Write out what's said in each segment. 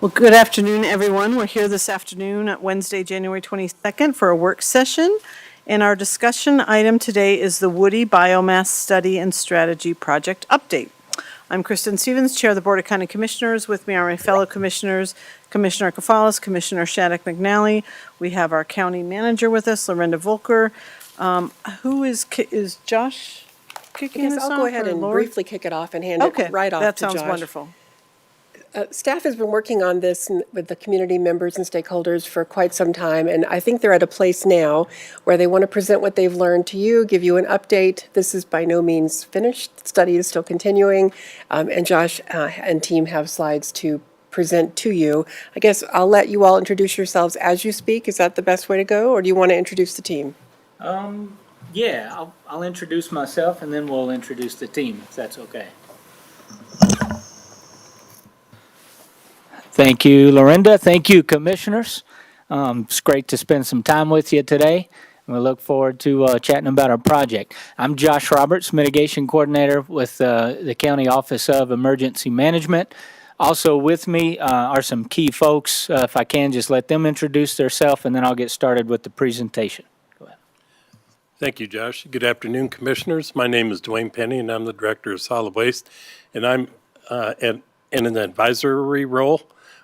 Well, good afternoon, everyone. We're here this afternoon, Wednesday, January 22nd, for a work session. And our discussion item today is the Woody Biomass Study and Strategy Project Update. I'm Kristen Stevens, Chair of the Board of County Commissioners. With me are my fellow commissioners, Commissioner Kafalas, Commissioner Shattuck McNally. We have our county manager with us, Lorinda Volker. Who is Josh kicking us Yes, off? I'll go ahead and Lori? briefly kick it off and hand it right off to Josh. That sounds wonderful. Staff has been working on this with the community members and stakeholders for quite some time, and I think they're at a place now where they want to present what they've learned to you, give you an update. This is by no means finished. The study is still continuing, and Josh and team have slides to present to you. I guess I'll let you all introduce yourselves as you speak. Is that the best way to go, or do you want to introduce the team? Yeah, I'll introduce myself and then we'll introduce the team, if that's okay. Thank you, Lorinda. Thank you, commissioners. It's great to spend some time with you today. We look forward to chatting about our project. I'm Josh Roberts, Mitigation Coordinator with the County Office of Emergency Management. Also with me are some key folks. If I can, just let them introduce themselves and then I'll get started with the presentation. Thank you, Josh. Good afternoon, Commissioners. My name is Dwayne Penny, and I'm the Director of Solid Waste. And I'm in an advisory role,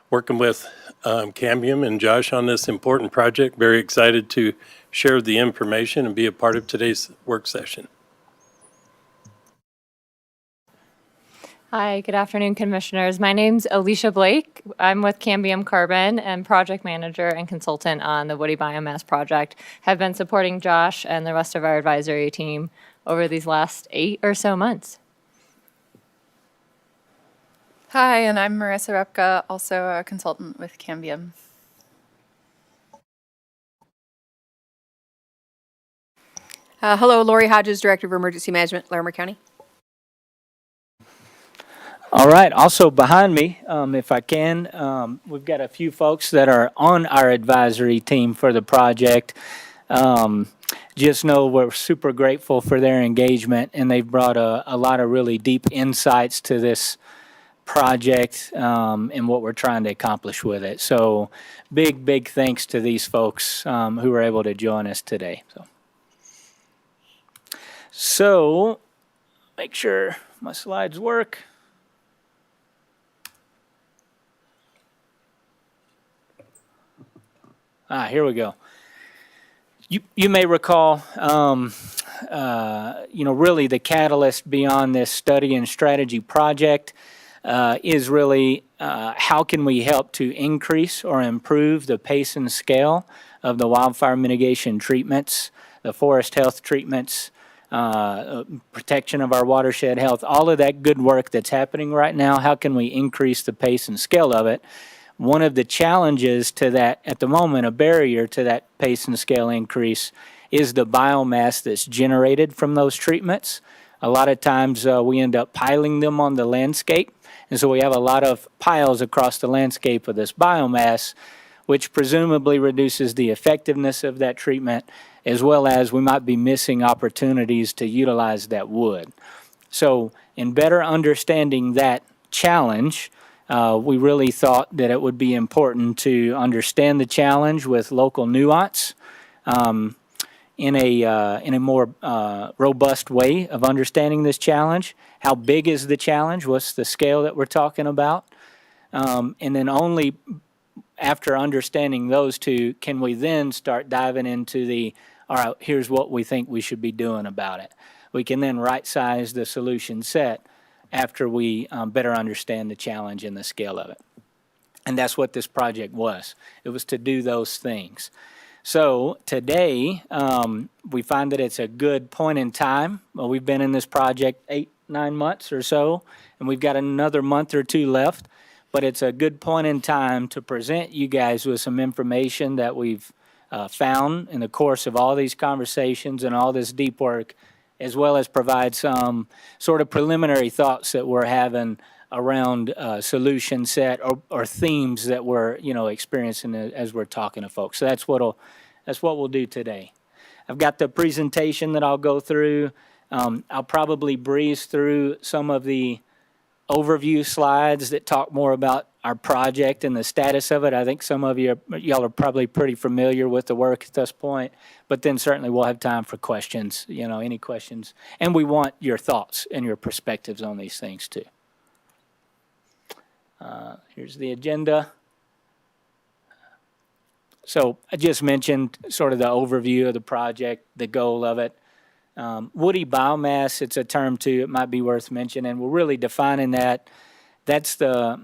working with Cambium and Josh on this important project. Very excited to share the information and be a part of today's work session. Hi, good afternoon, Commissioners. My name's Alicia Blake. I'm with Cambium Carbon and project manager and consultant on the Woody Biomass project. Have been supporting Josh and the rest of our advisory team over these last 8 or so months. Hi, and I'm Marissa Repka, also a consultant with Cambium. Hello, Lori Hodges, Director of Emergency Management, Larimer County. All right, also behind me, if I can, we've got a few folks that are on our advisory team for the project. Just know we're super grateful for their engagement, and they've brought a lot of really deep insights to this project and what we're trying to accomplish with it. So big thanks to these folks who were able to join us today. So make sure my slides work. Here we go. You may recall, really the catalyst beyond this study and strategy project is really how can we help to increase or improve the pace and scale of the wildfire mitigation treatments, the forest health treatments, protection of our watershed health, all of that good work that's happening right now. How can we increase the pace and scale of it? One of the challenges to that, at the moment, a barrier to that pace and scale increase is the biomass that's generated from those treatments. A lot of times we end up piling them on the landscape, and so we have a lot of piles across the landscape of this biomass, which presumably reduces the effectiveness of that treatment, as well as we might be missing opportunities to utilize that wood. So in better understanding that challenge, we really thought that it would be important to understand the challenge with local nuance in a more robust way of understanding this challenge. How big is the challenge? What's the scale that we're talking about? And then only after understanding those two can we then start diving into all right, here's what we think we should be doing about it. We can then right-size the solution set after we better understand the challenge and the scale of it. And that's what this project was. It was to do those things. So today, we find that it's a good point in time. Well, we've been in this project 8-9 months or so, and we've got another month or two left. But it's a good point in time to present you guys with some information that we've found in the course of all these conversations and all this deep work, as well as provide some sort of preliminary thoughts that we're having around solution set or themes that we're experiencing as we're talking to folks. So that's what we'll do today. I've got the presentation that I'll go through. I'll probably breeze through some of the overview slides that talk more about our project and the status of it. I think some of y'all are probably pretty familiar with the work at this point, but then certainly we'll have time for questions, any questions. And we want your thoughts and your perspectives on these things too. Here's the agenda. So I just mentioned sort of the overview of the project, the goal of it. Woody biomass, it's a term too, it might be worth mentioning. We're really defining that. That's the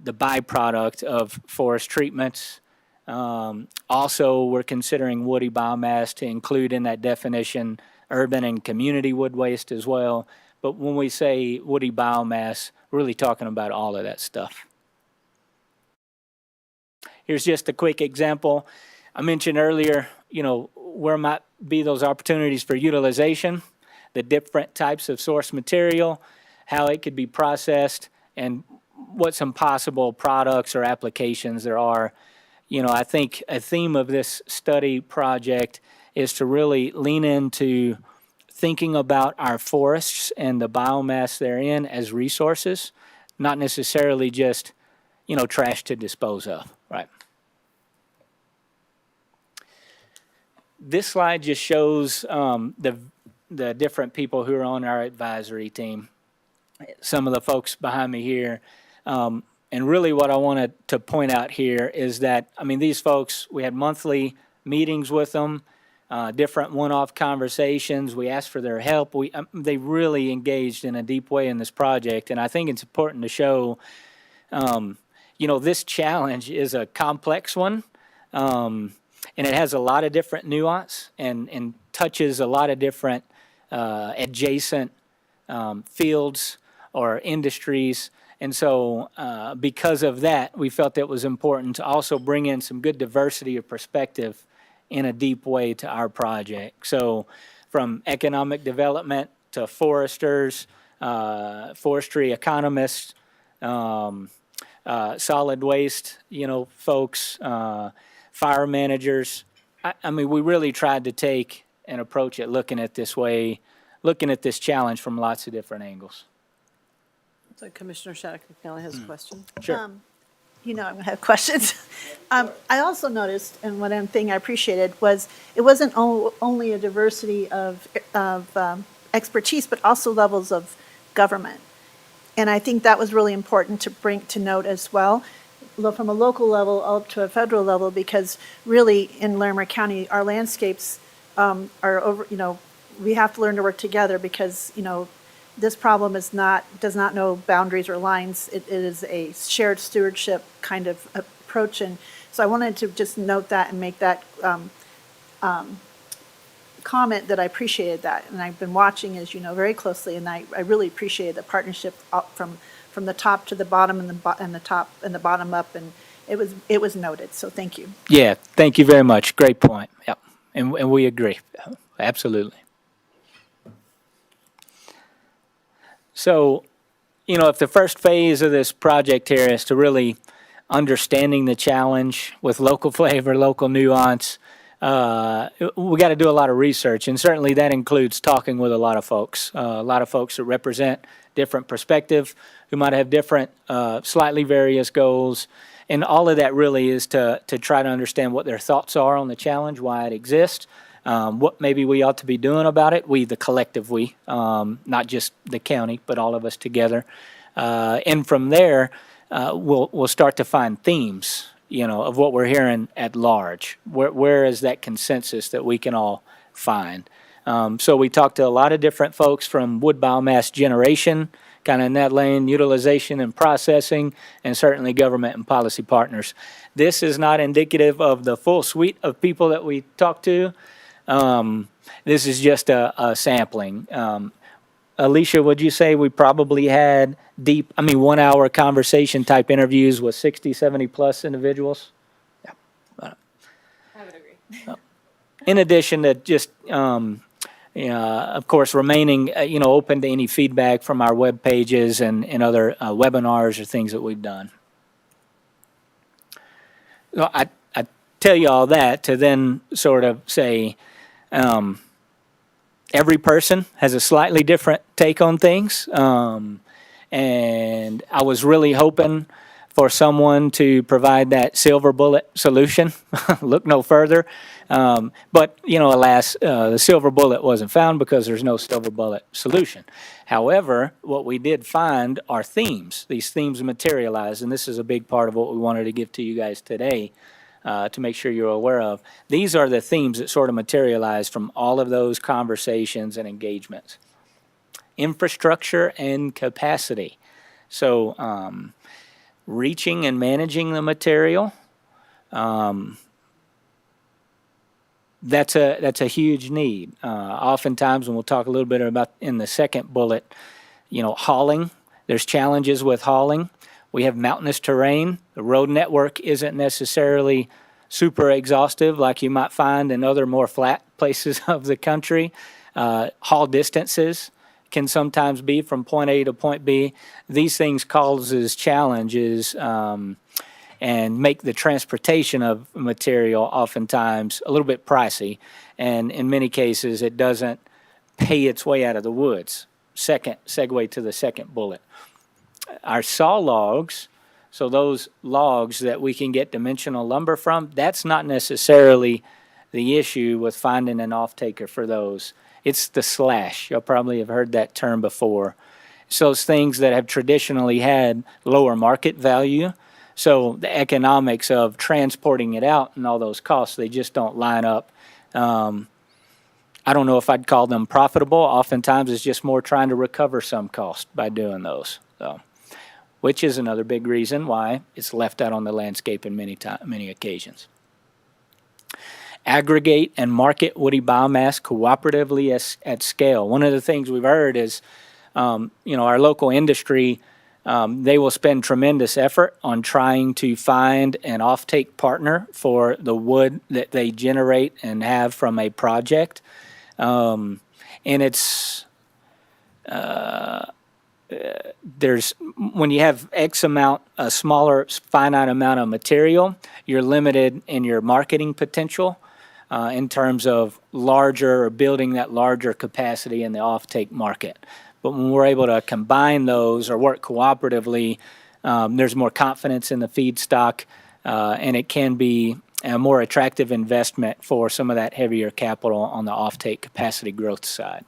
byproduct of forest treatments. Also, we're considering woody biomass to include in that definition urban and community wood waste as well. But when we say woody biomass, we're really talking about all of that stuff. Here's just a quick example. I mentioned earlier, where might be those opportunities for utilization, the different types of source material, how it could be processed, and what some possible products or applications there are. I think a theme of this study project is to really lean into thinking about our forests and the biomass therein as resources, not necessarily just, trash to dispose of, right? This slide just shows the different people who are on our advisory team. Some of the folks behind me here. And really what I wanted to point out here is that, these folks, we had monthly meetings with them, different one-off conversations. We asked for their help. They really engaged in a deep way in this project. And I think it's important to show, this challenge is a complex one. And it has a lot of different nuance and touches a lot of different adjacent fields or industries. And so because of that, we felt it was important to also bring in some good diversity of perspective in a deep way to our project. So from economic development to foresters, forestry economists, solid waste, folks, fire managers. We really tried to take an approach at looking at this challenge from lots of different angles. So Commissioner Shattuck McNally has a question. Sure. I'm going to have questions. I also noticed, and one thing I appreciated was it wasn't only a diversity of expertise, but also levels of government. And I think that was really important to note as well, from a local level up to a federal level, because really in Larimer County, our landscapes are over, we have to learn to work together because, this problem does not know boundaries or lines. It is a shared stewardship kind of approach. And so I wanted to just note that and make that comment that I appreciated that. And I've been watching, as you know, very closely, and I really appreciated the partnership from the top to the bottom and the top and the bottom up, and it was noted. So thank you. Yeah, thank you very much. Great point. Yep, and we agree. Absolutely. So, if the first phase of this project here is to really understanding the challenge with local flavor, local nuance, we got to do a lot of research, and certainly that includes talking with a lot of folks that represent different perspective, who might have different, slightly various goals, and all of that really is to try to understand what their thoughts are on the challenge, why it exists, what maybe we ought to be doing about it, the collective we, not just the county, but all of us together. And from there, we'll start to find themes, of what we're hearing at large. Where is that consensus that we can all find? So we talked to a lot of different folks from wood biomass generation, kind of in that lane, utilization and processing, and certainly government and policy partners. This is not indicative of the full suite of people that we talked to. This is just a sampling. Alicia, would you say we probably had 1 hour conversation type interviews with 60, 70 plus individuals? Yeah. I would agree. In addition to just, of course, remaining, open to any feedback from our web pages and other webinars or things that we've done. So I tell you all that to then sort of say, every person has a slightly different take on things, And I was really hoping for someone to provide that silver bullet solution. Look no further. But, alas, the silver bullet wasn't found because there's no silver bullet solution. However, what we did find are themes. These themes materialize, and this is a big part of what we wanted to give to you guys today to make sure you're aware of. These are the themes that sort of materialized from all of those conversations and engagements. Infrastructure and capacity. So, reaching and managing the material, that's a huge need. Oftentimes, and we'll talk a little bit about in the second bullet, hauling. There's challenges with hauling. We have mountainous terrain. The road network isn't necessarily super exhaustive like you might find in other more flat places of the country. Haul distances can sometimes be from point A to point B. These things causes challenges and make the transportation of material oftentimes a little bit pricey, and in many cases it doesn't pay its way out of the woods. Second segue to the second bullet. Our saw logs, so those logs that we can get dimensional lumber from, that's not necessarily the issue with finding an off-taker for those. It's the slash. You'll probably have heard that term before. It's those things that have traditionally had lower market value. So the economics of transporting it out and all those costs, they just don't line up. I don't know if I'd call them profitable. Oftentimes it's just more trying to recover some cost by doing those. So, which is another big reason why it's left out on the landscape in many occasions. Aggregate and market woody biomass cooperatively at scale. One of the things we've heard is, our local industry, they will spend tremendous effort on trying to find an offtake partner for the wood that they generate and have from a project. And it's, when you have X amount, a smaller finite amount of material, you're limited in your marketing potential. In terms of larger or building that larger capacity in the offtake market. But when we're able to combine those or work cooperatively, there's more confidence in the feedstock, and it can be a more attractive investment for some of that heavier capital on the offtake capacity growth side.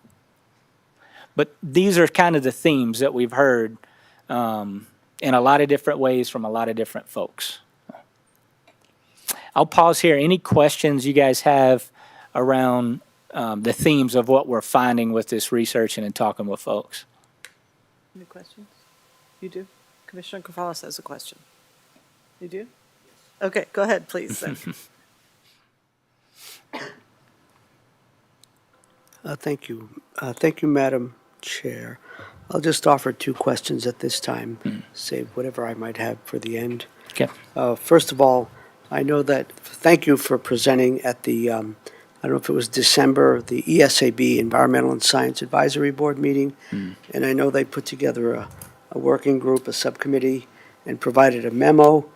But these are kind of the themes that we've heard in a lot of different ways from a lot of different folks. I'll pause here. Any questions you guys have around the themes of what we're finding with this research and in talking with folks? Any questions? You do? Commissioner Gonzalez has a question. You do? Okay, go ahead, please. Thank you. Thank you, Madam Chair. I'll just offer two questions at this time, save whatever I might have for the end. Okay. First of all, I know that, thank you for presenting at the, I don't know if it was December, the ESAB, Environmental and Science Advisory Board meeting. And I know they put together a working group, a subcommittee, and provided a memo.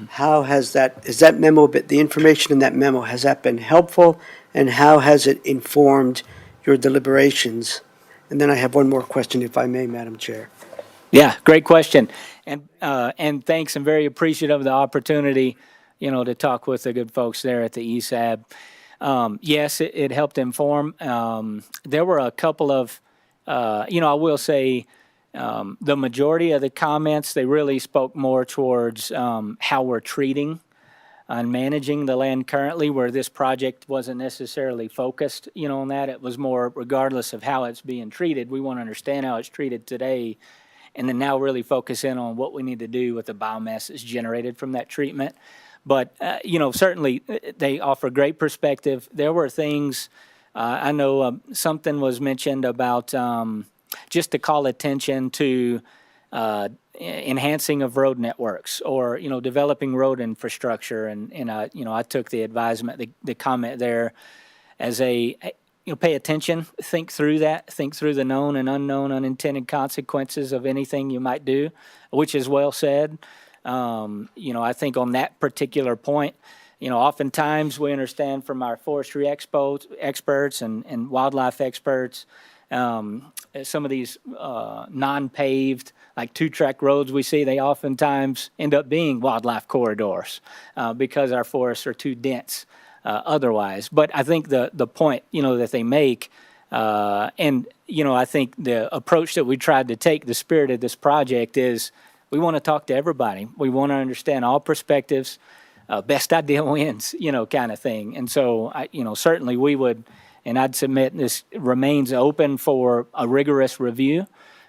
How has is that memo, the information in that memo, has that been helpful? And how has it informed your deliberations? And then I have one more question, if I may, Madam Chair. Yeah, great question. And thanks, I'm very appreciative of the opportunity to talk with the good folks there at the ESAB. Yes, it helped inform. There were a couple of, I will say, the majority of the comments, they really spoke more towards how we're treating and managing the land currently, where this project wasn't necessarily focused, on that. It was more regardless of how it's being treated. We want to understand how it's treated today, and then now really focus in on what we need to do with the biomass that's generated from that treatment. But, certainly they offer great perspective. There were things, I know something was mentioned about just to call attention to enhancing of road networks or, developing road infrastructure. And I took the advisement, the comment there as pay attention, think through that, think through the known and unknown unintended consequences of anything you might do, which is well said. I think on that particular point, oftentimes we understand from our forestry experts and wildlife experts, some of these non-paved, like two-track roads we see, they oftentimes end up being wildlife corridors because our forests are too dense otherwise. But I think the point, that they make, and, I think the approach that we tried to take, the spirit of this project is we want to talk to everybody. We want to understand all perspectives, best idea wins, kind of thing. And so, certainly we would, and I'd submit this remains open for a rigorous review.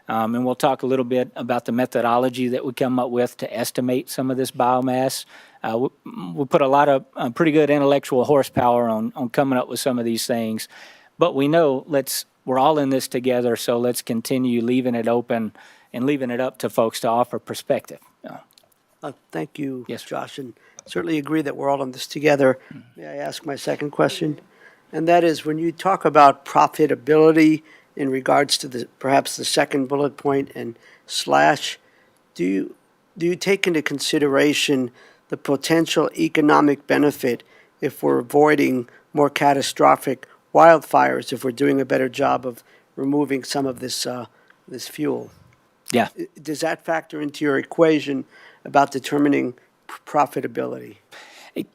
And we'll talk a little bit about the methodology that we come up with to estimate some of this biomass. We put a lot of pretty good intellectual horsepower on coming up with some of these things. But we know we're all in this together, so let's continue leaving it open and leaving it up to folks to offer perspective. Thank you, Yes, sir. Josh, and certainly agree that we're all in this together. May I ask my second question? And that is, when you talk about profitability in regards to perhaps the second bullet point and slash, do you take into consideration the potential economic benefit if we're avoiding more catastrophic wildfires, if we're doing a better job of removing some of this fuel? Yeah. Does that factor into your equation about determining profitability?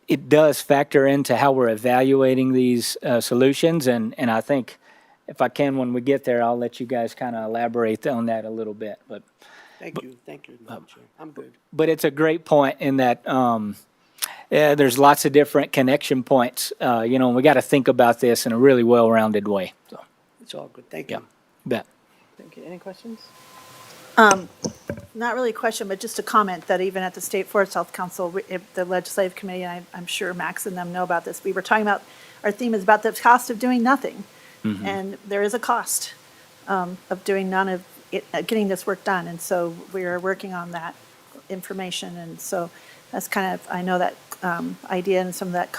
It does factor into how we're evaluating these solutions, and I think if I can, when we get there, I'll let you guys kind of elaborate on that a little bit. But Thank you, Madam Chair. I'm good. But it's a great point in that there's lots of different connection points, and we got to think about this in a really well-rounded way. So, It's all good. Thank you. bet. Thank you. Any questions? Not really a question, but just a comment that even at the State Forest Health Council, the Legislative Committee, and I'm sure Max and them know about this, we were talking about, our theme is about the cost of doing nothing. And there is a cost of doing none of it, getting this work done. And so we are working on that information. And so that's kind of, I know that idea and some of that,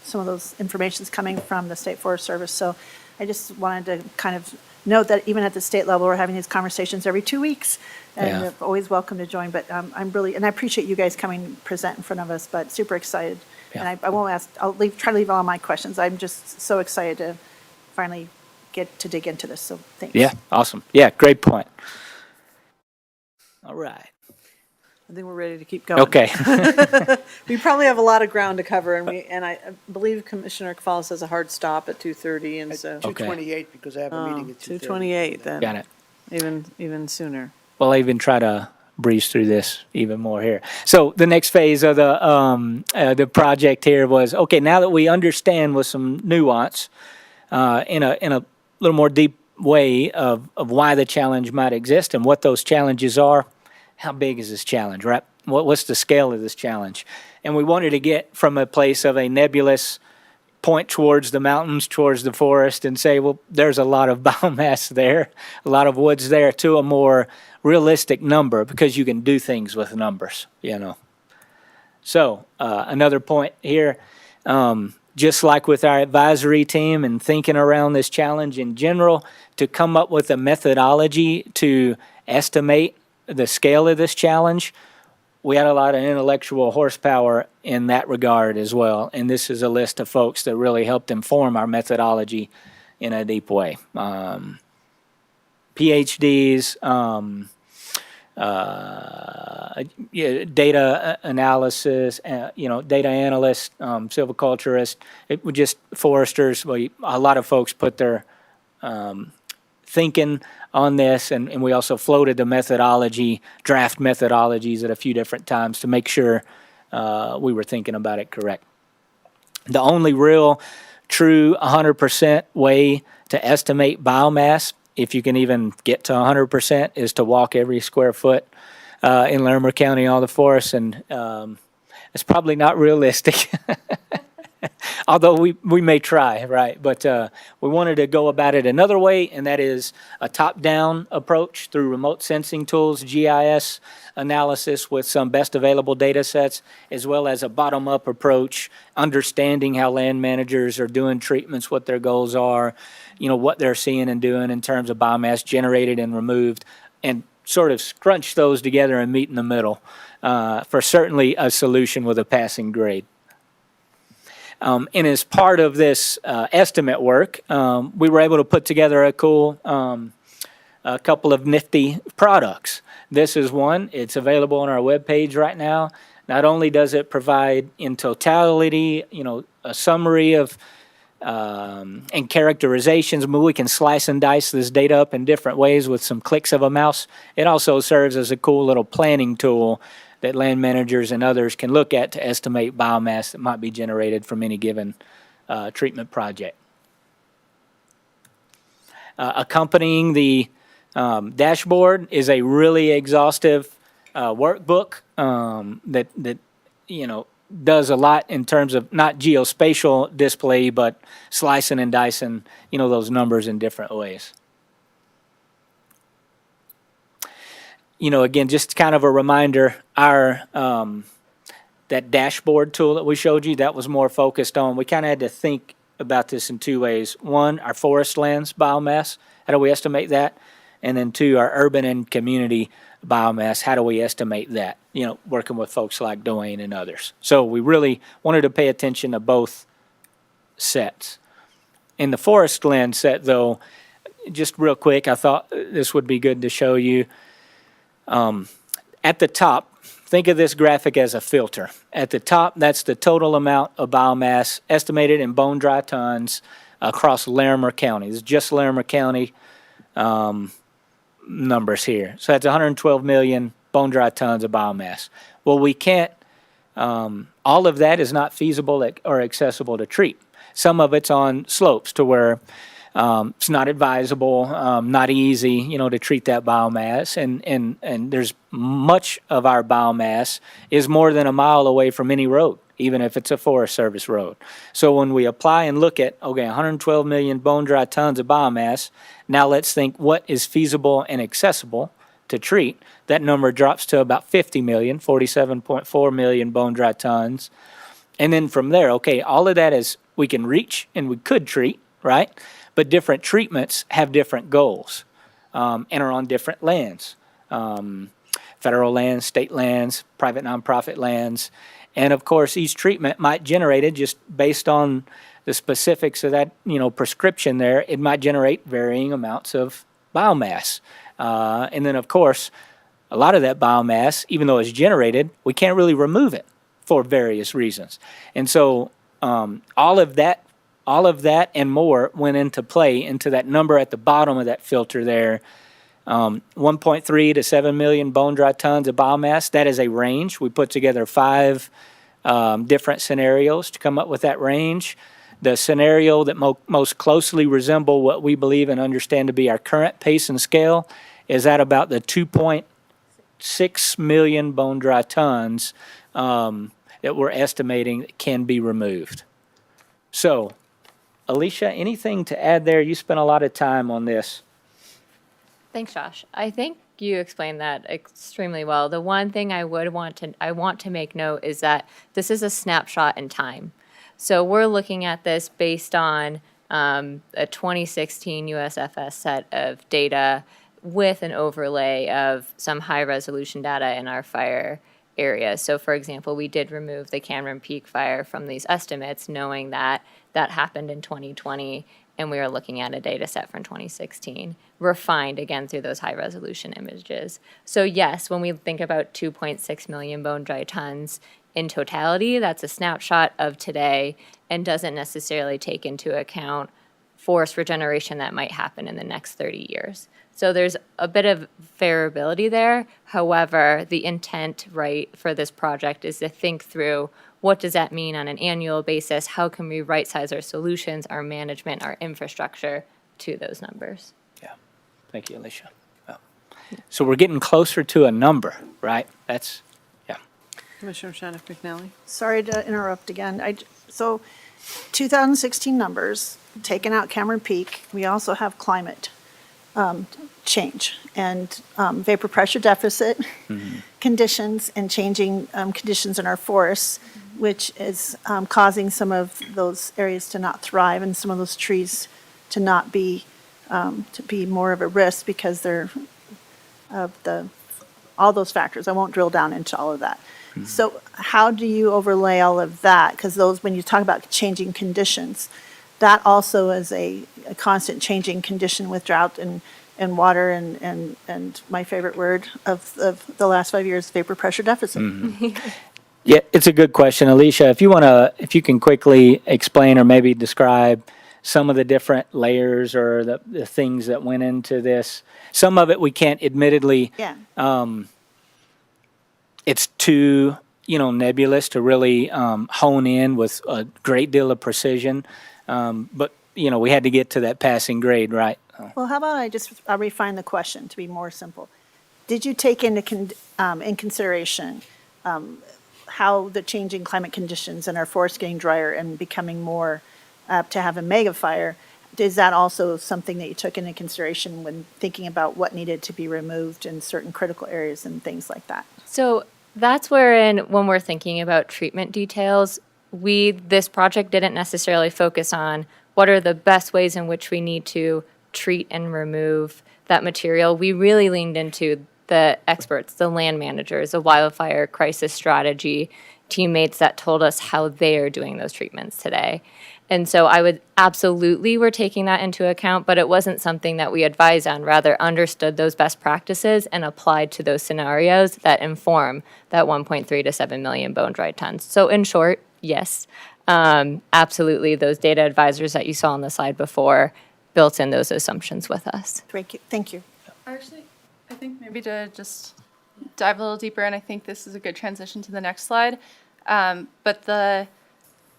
some of those information's coming from the State Forest Service. So I just wanted to kind of note that even at the state level, we're having these conversations every 2 weeks. And Yeah. you're always welcome to join. But I'm really, and I appreciate you guys coming and present in front of us, but super excited. Yeah. And I won't ask, try to leave all my questions. I'm just so excited to finally get to dig into this, so thanks. Yeah, awesome. Yeah, great point. All right. I think we're ready to keep going. Okay. We probably have a lot of ground to cover, and I believe Commissioner Cavallo has a hard stop at 2:30, and so. 2:28, because I have a meeting at 2:30. 2:28 then. Got it. Even sooner. Well, I even try to breeze through this even more here. So the next phase of the project here was, okay, now that we understand with some nuance, in a little more deep way of why the challenge might exist and what those challenges are, how big is this challenge, right? What's the scale of this challenge? And we wanted to get from a place of a nebulous point towards the mountains, towards the forest, and say, well, there's a lot of biomass there, a lot of woods there, to a more realistic number, because you can do things with numbers, So another point here, just like with our advisory team and thinking around this challenge in general, to come up with a methodology to estimate the scale of this challenge, we had a lot of intellectual horsepower in that regard as well. And this is a list of folks that really helped inform our methodology in a deep way. PhDs, data analysis, data analysts, silviculturists, it was just foresters. A lot of folks put their thinking on this, and we also floated the methodology, draft methodologies at a few different times to make sure we were thinking about it correct. The only real, true 100% way to estimate biomass, if you can even get to 100%, is to walk every square foot in Larimer County, all the forests, and it's probably not realistic. Although we may try, right? But we wanted to go about it another way, and that is a top-down approach through remote sensing tools, GIS analysis with some best available data sets, as well as a bottom-up approach, understanding how land managers are doing treatments, what their goals are, what they're seeing and doing in terms of biomass generated and removed, and sort of scrunch those together and meet in the middle for certainly a solution with a passing grade. And as part of this estimate work, we were able to put together a cool a couple of nifty products. This is one. It's available on our webpage right now. Not only does it provide in totality, a summary of and characterizations, but we can slice and dice this data up in different ways with some clicks of a mouse. It also serves as a cool little planning tool that land managers and others can look at to estimate biomass that might be generated from any given treatment project. Accompanying the dashboard is a really exhaustive workbook that does a lot in terms of not geospatial display, but slicing and dicing, those numbers in different ways. Again, just kind of a reminder, our that dashboard tool that we showed you, that was more focused on, we kind of had to think about this in two ways. One, our forest lands biomass, how do we estimate that? And then two, our urban and community biomass, how do we estimate that? Working with folks like Dwayne and others. So we really wanted to pay attention to both sets. In the forest land set, though, just real quick, I thought this would be good to show you. At the top, think of this graphic as a filter. At the top, that's the total amount of biomass estimated in bone-dry tons across Larimer County. This is just Larimer County numbers here. So that's 112 million bone-dry tons of biomass. Well, we can't, all of that is not feasible or accessible to treat. Some of it's on slopes to where it's not advisable, not easy, to treat that biomass. And there's much of our biomass is more than a mile away from any road, even if it's a Forest Service road. So when we apply and look at, 112 million bone-dry tons of biomass, now let's think what is feasible and accessible to treat. That number drops to about 50 million, 47.4 million bone-dry tons. And then from there, all of that is we can reach and we could treat, right? But different treatments have different goals and are on different lands. Federal lands, state lands, private nonprofit lands. And of course, each treatment might generate it just based on the specifics of that, prescription there. It might generate varying amounts of biomass. And then, of course, a lot of that biomass, even though it's generated, we can't really remove it for various reasons. And so all of that and more went into play into that number at the bottom of that filter there. 1.3 to 7 million bone-dry tons of biomass. That is a range. We put together 5 different scenarios to come up with that range. The scenario that most closely resemble what we believe and understand to be our current pace and scale is at about the 2.6 million bone-dry tons that we're estimating can be removed. So, Alicia, anything to add there? You spent a lot of time on this. Thanks, Josh. I think you explained that extremely well. The one thing I want to make note is that this is a snapshot in time. So we're looking at this based on a 2016 USFS set of data with an overlay of some high-resolution data in our fire area. So, for example, we did remove the Cameron Peak fire from these estimates, knowing that that happened in 2020, and we are looking at a data set from 2016, refined again through those high-resolution images. So, yes, when we think about 2.6 million bone-dry tons in totality, that's a snapshot of today and doesn't necessarily take into account forest regeneration that might happen in the next 30 years. So there's a bit of variability there. However, the intent, right, for this project is to think through what does that mean on an annual basis? How can we right-size our solutions, our management, our infrastructure to those numbers? Yeah. Thank you, Alicia. Well, so we're getting closer to a number, right? That's, yeah. Commissioner Shannon McNally. Sorry to interrupt again. So 2016 numbers, taking out Cameron Peak, we also have climate change and vapor pressure deficit conditions and changing conditions in our forests, which is causing some of those areas to not thrive and some of those trees to not be more of a risk because they're of all those factors. I won't drill down into all of that. So how do you overlay all of that? Because when you talk about changing conditions, that also is a constant changing condition with drought and water and my favorite word of the last 5 years, vapor pressure deficit. Yeah, it's a good question, Alicia. If you can quickly explain or maybe describe some of the different layers or the things that went into this. Some of it we can't admittedly, Yeah. it's too, nebulous to really hone in with a great deal of precision. But, we had to get to that passing grade, right? Well, how about I'll refine the question to be more simple. Did you take into in consideration how the changing climate conditions and our forests getting drier and becoming more apt to have a mega fire? Is that also something that you took into consideration when thinking about what needed to be removed in certain critical areas and things like that? So that's when we're thinking about treatment details, this project didn't necessarily focus on what are the best ways in which we need to treat and remove that material. We really leaned into the experts, the land managers, the wildfire crisis strategy teammates that told us how they are doing those treatments today. And so we're taking that into account, but it wasn't something that we advised on, rather understood those best practices and applied to those scenarios that inform that 1.3 to 7 million bone dry tons. So in short, yes, absolutely, those data advisors that you saw on the slide before built in those assumptions with us. Thank you. Actually, I think maybe to just dive a little deeper, and I think this is a good transition to the next slide. But the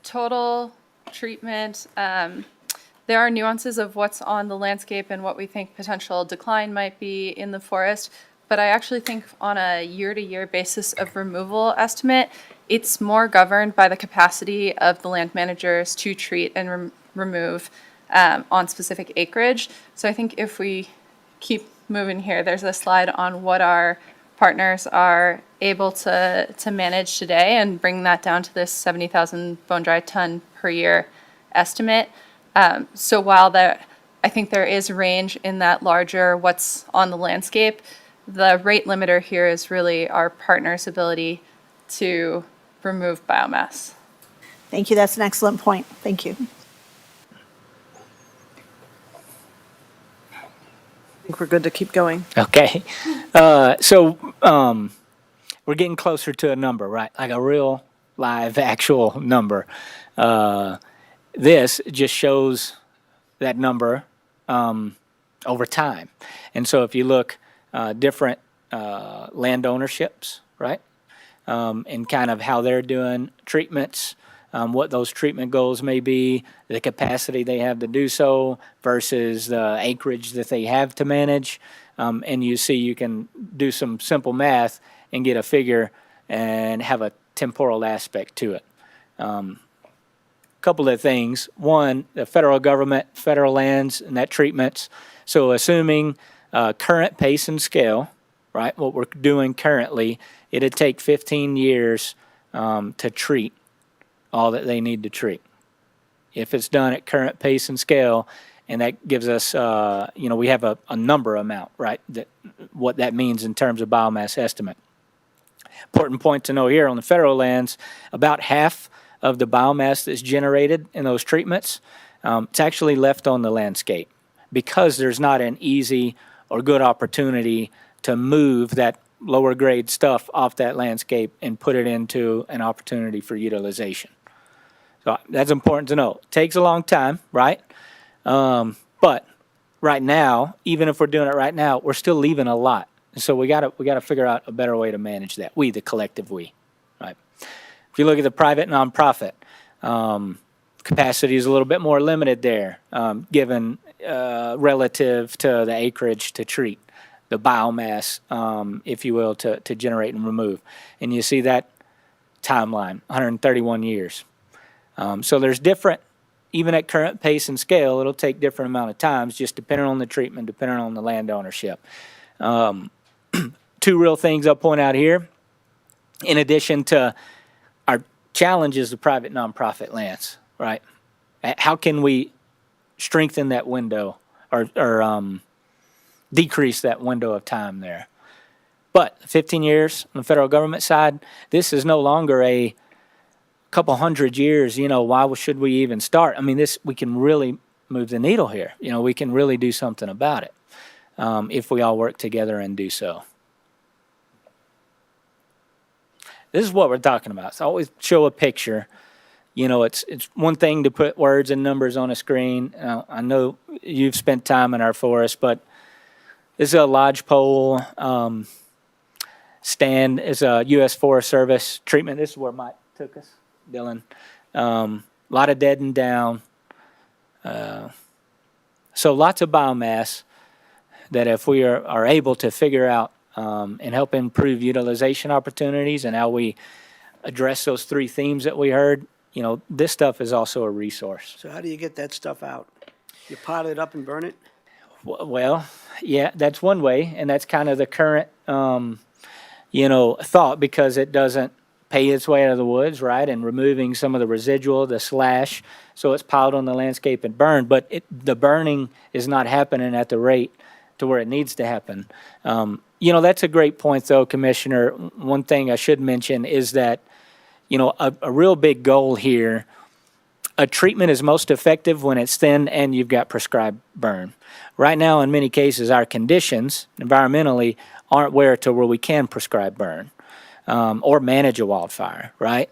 total treatment, there are nuances of what's on the landscape and what we think potential decline might be in the forest. But I actually think on a year-to-year basis of removal estimate, it's more governed by the capacity of the land managers to treat and remove on specific acreage. So I think if we keep moving here, there's a slide on what our partners are able to manage today and bring that down to this 70,000 bone dry ton per year estimate. So while I think there is range in that larger what's on the landscape, the rate limiter here is really our partners' ability to remove biomass. Thank you. That's an excellent point. Thank you. I think we're good to keep going. Okay. We're getting closer to a number, right? Like a real live actual number. This just shows that number over time. And so if you look different land ownerships, right? And kind of how they're doing treatments, what those treatment goals may be, the capacity they have to do so versus the acreage that they have to manage. And you see you can do some simple math and get a figure and have a temporal aspect to it. Couple of things. One, the federal government, federal lands, and that treatments. So assuming current pace and scale, right, what we're doing currently, it'd take 15 years to treat all that they need to treat. If it's done at current pace and scale, and that gives us, we have a number amount, right, what that means in terms of biomass estimate. Important point to know here on the federal lands, about half of the biomass that's generated in those treatments, it's actually left on the landscape because there's not an easy or good opportunity to move that lower grade stuff off that landscape and put it into an opportunity for utilization. So that's important to know. It takes a long time, right? But right now, even if we're doing it right now, we're still leaving a lot. So we gotta figure out a better way to manage that. We, the collective we, right? If you look at the private nonprofit, capacity is a little bit more limited there, given relative to the acreage to treat, the biomass, if you will, to generate and remove. And you see that timeline, 131 years. So there's different, even at current pace and scale, it'll take different amount of times, just depending on the treatment, depending on the land ownership. Two real things I'll point out here, in addition to our challenges of private nonprofit lands, right? How can we strengthen that window or decrease that window of time there? But 15 years on the federal government side, this is no longer a couple hundred years, why should we even start? I mean, we can really move the needle here. We can really do something about it if we all work together and do so. This is what we're talking about. So I always show a picture. It's one thing to put words and numbers on a screen. I know you've spent time in our forest, but this is a lodgepole stand. It's a U.S. Forest Service treatment. This is where Mike took us, Dylan. A lot of dead and down. So lots of biomass that if we are able to figure out and help improve utilization opportunities and how we address those three themes that we heard, this stuff is also a resource. So how do you get that stuff out? You pile it up and burn it? Well, yeah, that's one way, and that's kind of the current, thought, because it doesn't pay its way out of the woods, right? And removing some of the residual, the slash, so it's piled on the landscape and burned. But the burning is not happening at the rate to where it needs to happen. That's a great point, though, Commissioner. One thing I should mention is that, a real big goal here, a treatment is most effective when it's thin and you've got prescribed burn. Right now, in many cases, our conditions, environmentally, aren't where we can prescribe burn or manage a wildfire, right?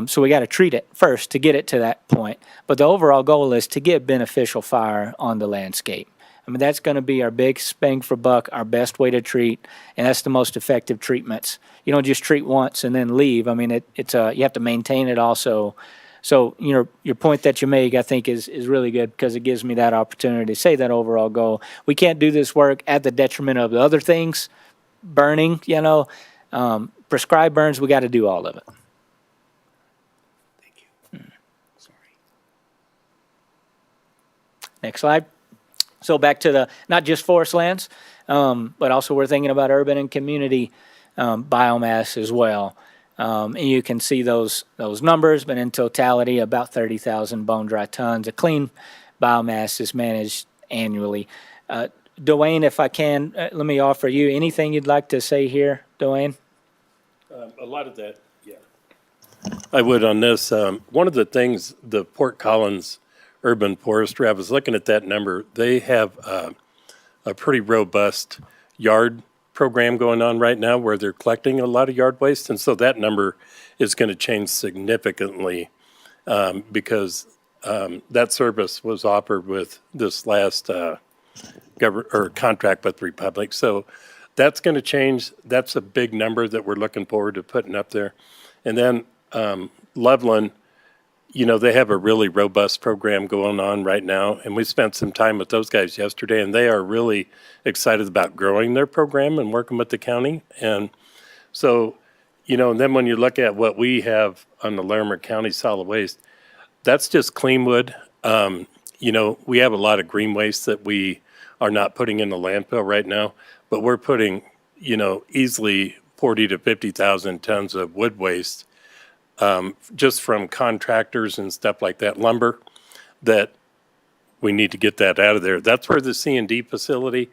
So we got to treat it first to get it to that point. But the overall goal is to get beneficial fire on the landscape. I mean, that's going to be our big bang for buck, our best way to treat, and that's the most effective treatments. You don't just treat once and then leave. I mean, you have to maintain it also. So, your point that you make, I think, is really good, because it gives me that opportunity to say that overall goal. We can't do this work at the detriment of the other things, burning, prescribed burns, we got to do all of it. Thank you. Sorry. Next slide. So back to not just forest lands, but also we're thinking about urban and community biomass as well. And you can see those numbers, but in totality, about 30,000 bone-dry tons of clean biomass is managed annually. Dwayne, if I can, let me offer you anything you'd like to say here, Dwayne? A lot of that, yeah. I would on this. One of the things, the Port Collins Urban Forestry, I was looking at that number. They have a pretty robust yard program going on right now where they're collecting a lot of yard waste. And so that number is going to change significantly because that service was offered with this last contract with the Republic. So that's going to change. That's a big number that we're looking forward to putting up there. And then Loveland, they have a really robust program going on right now, and we spent some time with those guys yesterday, and they are really excited about growing their program and working with the county. And so, and then when you look at what we have on the Larimer County solid waste, that's just clean wood. We have a lot of green waste that we are not putting in the landfill right now, but we're putting, easily 40 to 50,000 tons of wood waste just from contractors and stuff like that, lumber, that we need to get that out of there. That's where the C&D facility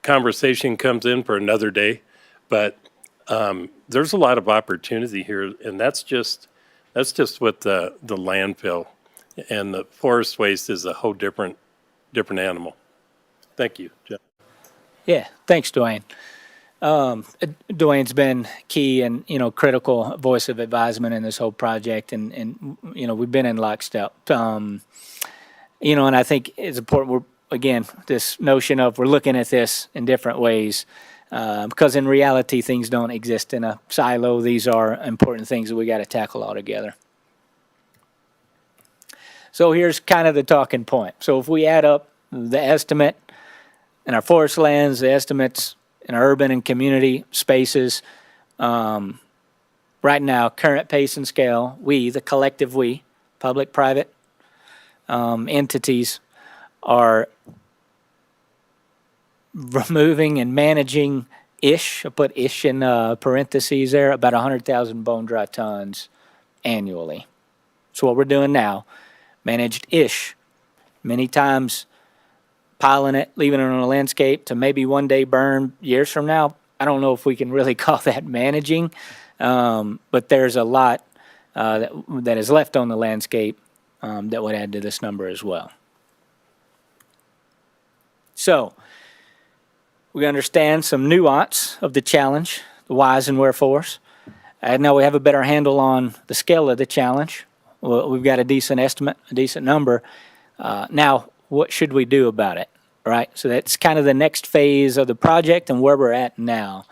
conversation comes in for another day. But there's a lot of opportunity here, and that's just with the landfill. And the forest waste is a whole different animal. Thank you, Jeff. Yeah, thanks, Dwayne. Dwayne's been key and, critical voice of advisement in this whole project, and we've been in lockstep. And I think it's important, this notion of we're looking at this in different ways, because in reality, things don't exist in a silo. These are important things that we got to tackle all together. So here's kind of the talking point. So if we add up the estimate in our forest lands, the estimates in our urban and community spaces, right now, current pace and scale, the collective public, private entities, are removing and managing I put ish in parentheses there, about 100,000 bone-dry tons annually. So what we're doing now, managed ish, many times piling it, leaving it on a landscape to maybe one day burn years from now. I don't know if we can really call that managing, but there's a lot that is left on the landscape that would add to this number as well. So we understand some nuance of the challenge, the whys and wherefores. And now we have a better handle on the scale of the challenge. Well, we've got a decent estimate, a decent number. Now, what should we do about it, right? So that's kind of the next phase of the project and where we're at now.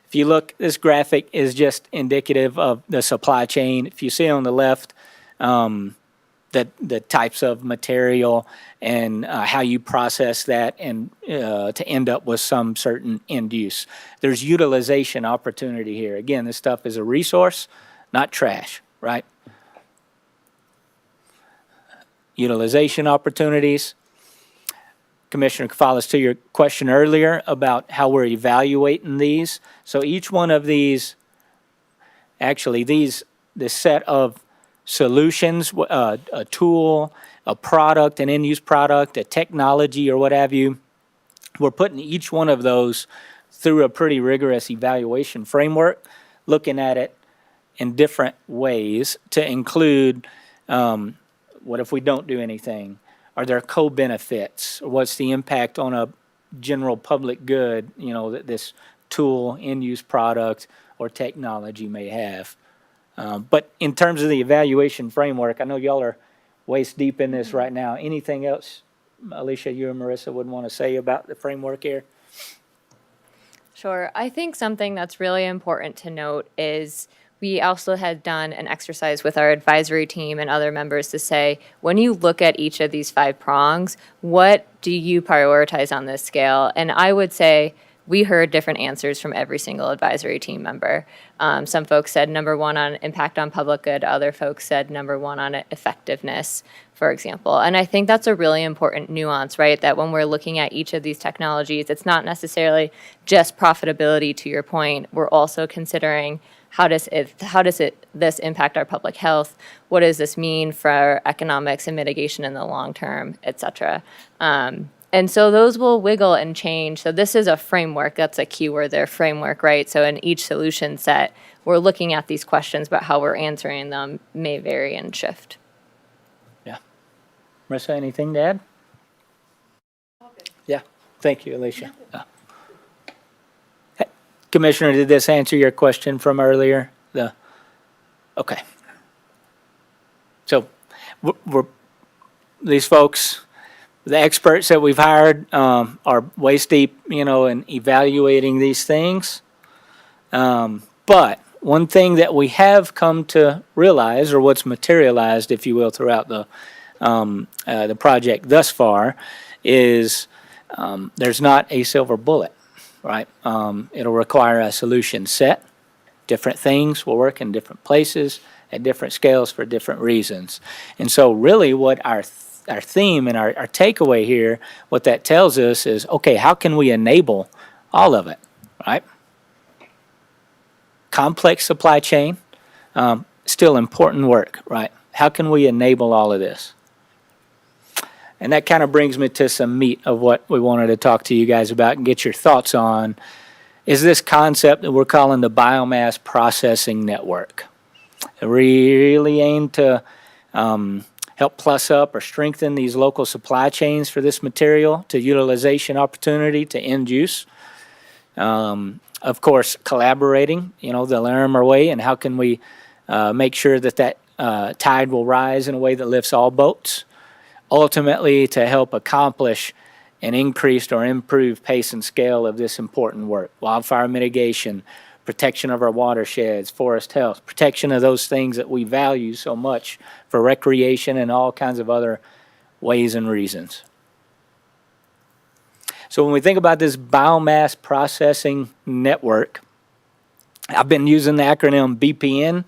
If you look, this graphic is just indicative of the supply chain. If you see on the left, the types of material and how you process that and to end up with some certain end use. There's utilization opportunity here. Again, this stuff is a resource, not trash, right? Utilization opportunities. Commissioner Cafalas, to your question earlier about how we're evaluating these. So each one of these, actually this set of solutions, a tool, a product, an end-use product, a technology, or what have you, we're putting each one of those through a pretty rigorous evaluation framework, looking at it in different ways to include what if we don't do anything? Are there co-benefits? What's the impact on a general public good, that this tool, end-use product, or technology may have? But in terms of the evaluation framework, I know y'all are waist deep in this right now. Anything else, Alicia, you and Marissa would want to say about the framework here? Sure. I think something that's really important to note is we also had done an exercise with our advisory team and other members to say, when you look at each of these 5 prongs, what do you prioritize on this scale? And I would say we heard different answers from every single advisory team member. Some folks said number 1 on impact on public good. Other folks said number 1 on effectiveness, for example. And I think that's a really important nuance, right? That when we're looking at each of these technologies, it's not necessarily just profitability, to your point. We're also considering how does this impact our public health? What does this mean for economics and mitigation in the long term, et cetera? And so those will wiggle and change. So this is a framework. That's a keyword there, framework, right? So in each solution set, we're looking at these questions, but how we're answering them may vary and shift. Yeah. Marissa, anything to add? Yeah. Thank you, Alicia. Hey, Commissioner, did this answer your question from earlier? Okay. So we're these folks, the experts that we've hired are waist deep, in evaluating these things. But one thing that we have come to realize, or what's materialized, if you will, throughout the project thus far, is there's not a silver bullet, right? It'll require a solution set. Different things will work in different places at different scales for different reasons. And so really what our theme and our takeaway here, what that tells us is, okay, how can we enable all of it, right? Complex supply chain, still important work, right? How can we enable all of this? And that kind of brings me to some meat of what we wanted to talk to you guys about and get your thoughts on, is this concept that we're calling the Biomass Processing Network. It really aimed to help plus up or strengthen these local supply chains for this material to utilization opportunity to end use. Of course, collaborating, the Larimer way, and how can we make sure that tide will rise in a way that lifts all boats, ultimately to help accomplish an increased or improved pace and scale of this important work. Wildfire mitigation, protection of our watersheds, forest health, protection of those things that we value so much for recreation and all kinds of other ways and reasons. So when we think about this Biomass Processing Network, I've been using the acronym BPN.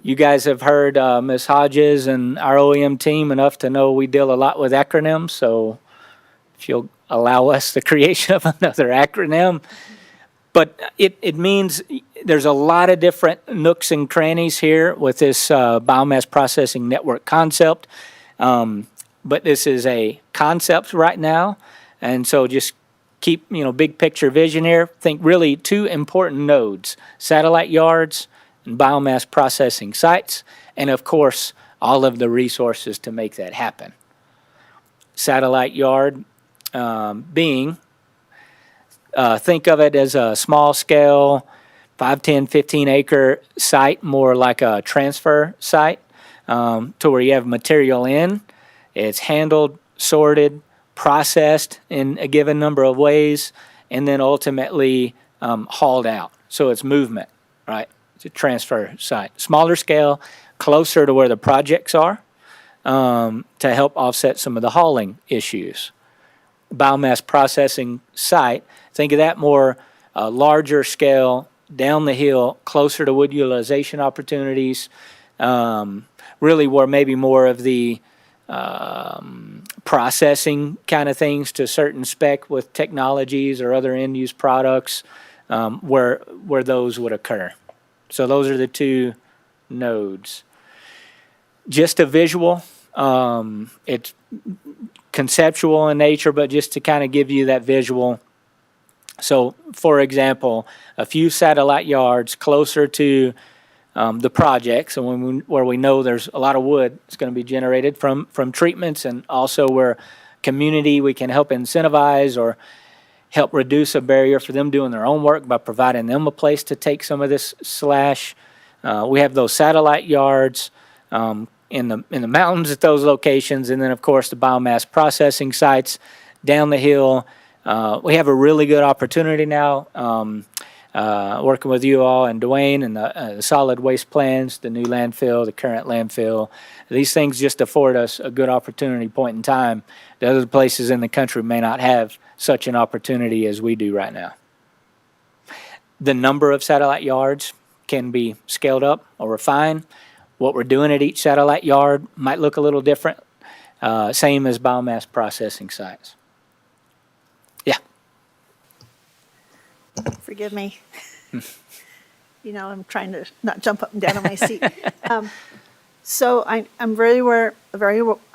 You guys have heard Ms. Hodges and our OEM team enough to know we deal a lot with acronyms, so if you'll allow us the creation of another acronym. But it means there's a lot of different nooks and crannies here with this Biomass Processing Network concept. But this is a concept right now. And so just keep, big picture vision here. Think really 2 important nodes, satellite yards and biomass processing sites. and of course, all of the resources to make that happen. Satellite yard being, think of it as a small scale, 5, 10, 15 acre site, more like a transfer site, to where you have material in, it's handled, sorted, processed in a given number of ways, and then ultimately hauled out. So it's movement, right? It's a transfer site. Smaller scale, closer to where the projects are, to help offset some of the hauling issues. Biomass processing site, think of that more larger scale, down the hill, closer to wood utilization opportunities, really where maybe more of the processing kind of things to certain spec with technologies or other end-use products, where those would occur. So those are the two nodes. Just a visual, it's conceptual in nature, but just to kind of give you that visual. So, for example, a few satellite yards closer to the project, so where we know there's a lot of wood that's going to be generated from treatments, and also where community we can help incentivize or help reduce a barrier for them doing their own work by providing them a place to take some of this slash. We have those satellite yards in the mountains at those locations, and then of course the biomass processing sites down the hill. We have a really good opportunity now, working with you all and Dwayne and the solid waste plans, the new landfill, the current landfill. These things just afford us a good opportunity point in time that other places in the country may not have such an opportunity as we do right now. The number of satellite yards can be scaled up or refined. What we're doing at each satellite yard might look a little different, same as biomass processing sites. Yeah. Forgive me. You know, I'm trying to not jump up and down on my seat. So I'm very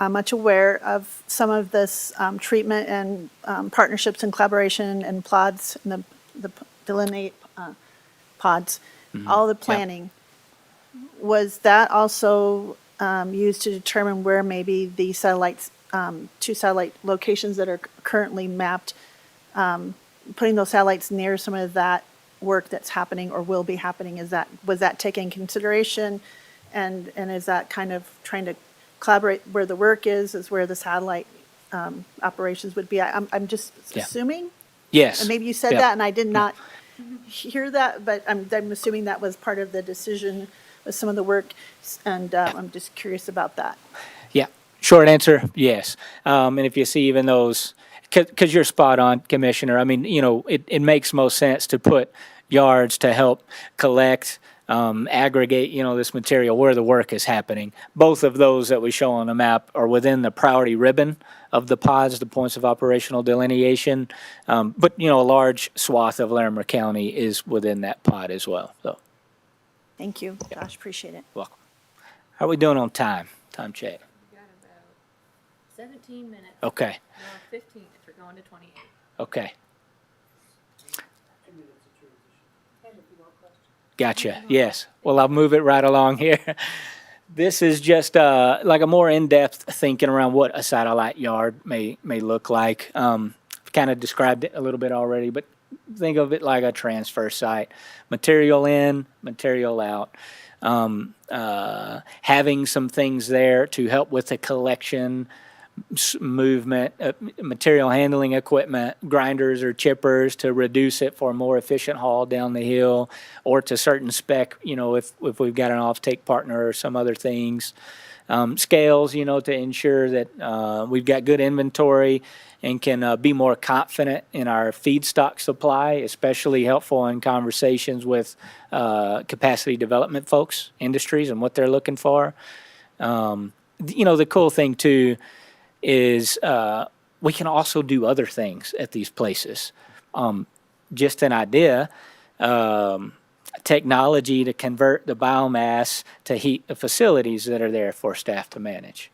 much aware of some of this treatment and partnerships and collaboration and pods and the delineate pods, all the planning. Was that also used to determine where maybe the satellites, 2 satellite locations that are currently mapped, putting those satellites near some of that work that's happening or will be happening? Was that taken into consideration? And is that kind of trying to collaborate where the work is where the satellite operations would be? I'm just assuming. Yes. And maybe you said that and I did not hear that, but I'm assuming that was part of the decision with some of the work, and I'm just curious about that. Yeah. Short answer, yes. And if you see even those, because you're spot on, Commissioner. I mean, it makes most sense to put yards to help collect, aggregate, this material where the work is happening. Both of those that we show on the map are within the priority ribbon of the pods, the points of operational delineation. But, a large swath of Larimer County is within that pod as well. So, Thank you, Josh, appreciate it. welcome. How are we doing on time? Time check. We got about 17 minutes. Okay. 15 if you're going to 28. Okay. Gotcha. Yes. Well, I'll move it right along here. This is just like a more in-depth thinking around what a satellite yard may look like. Kind of described it a little bit already, but think of it like a transfer site. Material in, material out. Having some things there to help with the collection, movement, material handling equipment, grinders or chippers to reduce it for a more efficient haul down the hill, or to certain spec, if we've got an offtake partner or some other things. Scales, to ensure that we've got good inventory and can be more confident in our feedstock supply, especially helpful in conversations with capacity development folks, industries, and what they're looking for. The cool thing, too, is we can also do other things at these places. Just an idea, technology to convert the biomass to heat the facilities that are there for staff to manage.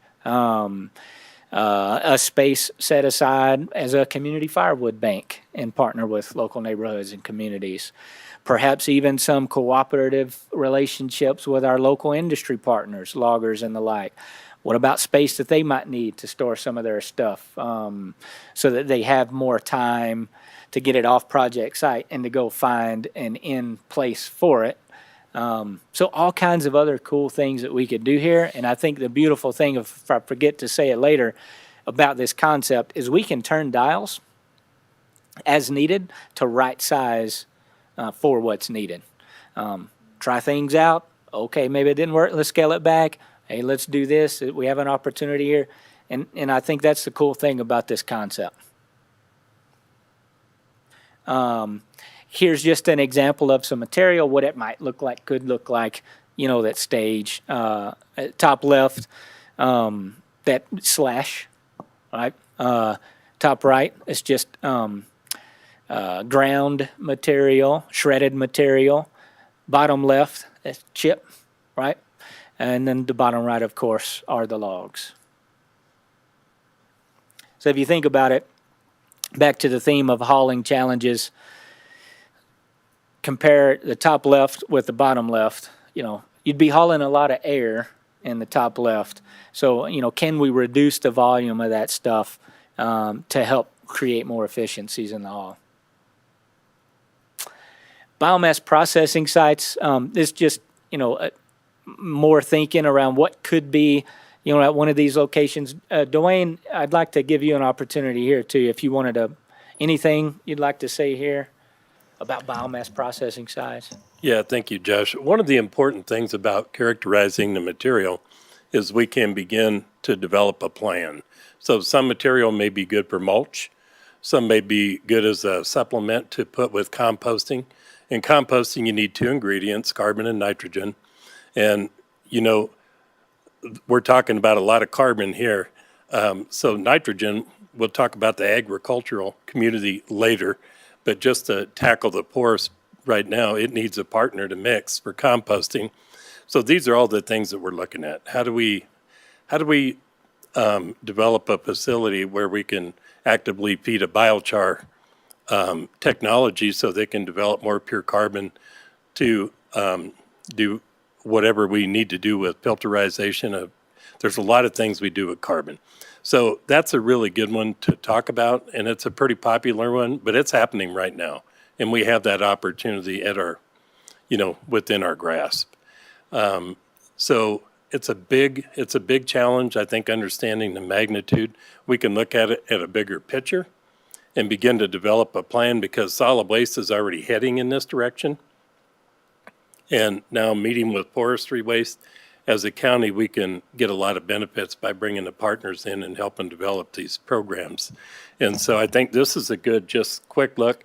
a space set aside as a community firewood bank and partner with local neighborhoods and communities. Perhaps even some cooperative relationships with our local industry partners, loggers and the like. What about space that they might need to store some of their stuff so that they have more time to get it off project site and to go find an in place for it? So all kinds of other cool things that we could do here. And I think the beautiful thing, if I forget to say it later, about this concept is we can turn dials as needed to right size for what's needed. Try things out. Okay, maybe it didn't work. Let's scale it back. Hey, let's do this. We have an opportunity here. And I think that's the cool thing about this concept. Here's just an example of some material, what it might look like, could look like, that stage. Top left, that slash, right? Top right is just ground material, shredded material. Bottom left is chip, right? And then the bottom right, of course, are the logs. So if you think about it, back to the theme of hauling challenges, compare the top left with the bottom left, you'd be hauling a lot of air in the top left. So, can we reduce the volume of that stuff to help create more efficiencies in the haul? Biomass processing sites is just, more thinking around what could be, at one of these locations. Dwayne, I'd like to give you an opportunity here too, if you wanted to, anything you'd like to say here about biomass processing sites? Yeah, thank you, Josh. One of the important things about characterizing the material is we can begin to develop a plan. So some material may be good for mulch. Some may be good as a supplement to put with composting. In composting, you need two ingredients, carbon and nitrogen. And, we're talking about a lot of carbon here. So nitrogen, we'll talk about the agricultural community later. But just to tackle the porous right now, it needs a partner to mix for composting. So these are all the things that we're looking at. How do we develop a facility where we can actively feed a biochar technology so they can develop more pure carbon to do whatever we need to do with filterization. There's a lot of things we do with carbon. So that's a really good one to talk about, and it's a pretty popular one, but it's happening right now. And we have that opportunity at our, within our grasp. So it's a big challenge. I think understanding the magnitude, we can look at it at a bigger picture and begin to develop a plan because solid waste is already heading in this direction. And now meeting with forestry waste, as a county, we can get a lot of benefits by bringing the partners in and helping develop these programs. And so I think this is a good, just quick look.